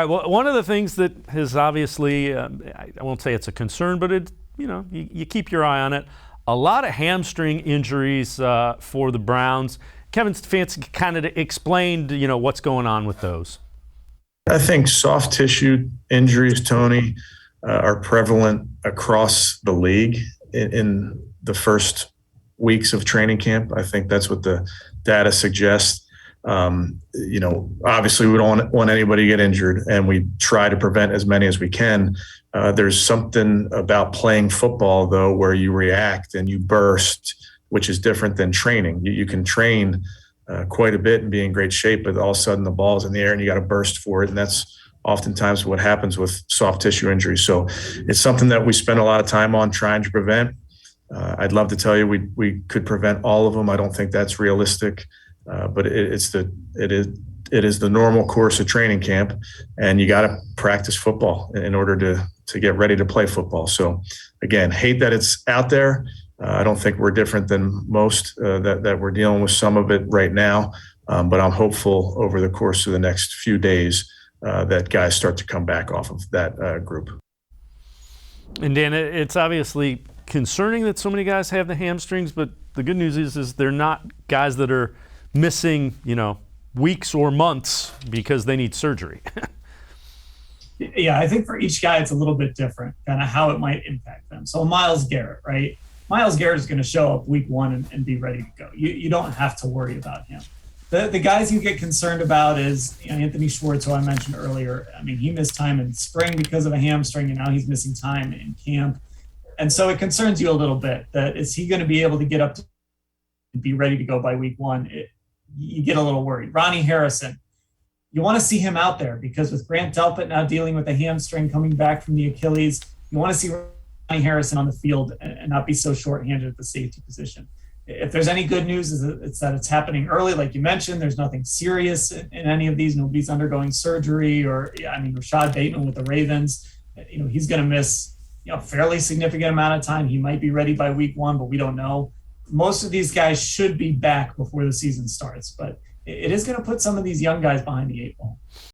All right, well, one of the things that has obviously, I won't say it's a concern, but you keep your eye on it. A lot of hamstring injuries for the Browns. Kevin Stefanski kind of explained, what's going on with those. I think soft tissue injuries, Tony, are prevalent across the league in the first weeks of training camp. I think that's what the data suggests. Obviously we don't want anybody to get injured, and we try to prevent as many as we can. There's something about playing football, though, where you react and you burst, which is different than training. You can train quite a bit and be in great shape, but all of a sudden the ball's in the air and you got to burst for it. And that's oftentimes what happens with soft tissue injuries. So it's something that we spend a lot of time on trying to prevent. I'd love to tell you we could prevent all of them. I don't think that's realistic, but it is the normal course of training camp, and you got to practice football in order to get ready to play football. So again, hate that it's out there. I don't think we're different than most that we're dealing with some of it right now, but I'm hopeful over the course of the next few days that guys start to come back off of that group. And Dan, it's obviously concerning that so many guys have the hamstrings, but the good news is they're not guys that are missing, weeks or months because they need surgery. Yeah, I think for each guy it's a little bit different, kind of how it might impact them. So Myles Garrett, right? Myles Garrett is going to show up week one and be ready to go. You don't have to worry about him. The guys you get concerned about is Anthony Schwartz, who I mentioned earlier. I mean, he missed time in spring because of a hamstring, and now he's missing time in camp. And so it concerns you a little bit that is he going to be able to get up to be ready to go by week one? You get a little worried. Ronnie Harrison, you want to see him out there because with Grant Delpit now dealing with a hamstring coming back from the Achilles, you want to see Ronnie Harrison on the field and not be so shorthanded at the safety position. If there's any good news, it's that it's happening early. Like you mentioned, there's nothing serious in any of these. Nobody's undergoing surgery Rashad Bateman with the Ravens, he's going to miss, a fairly significant amount of time. He might be ready by week one, but we don't know. Most of these guys should be back before the season starts, but it is going to put some of these young guys behind the eight ball.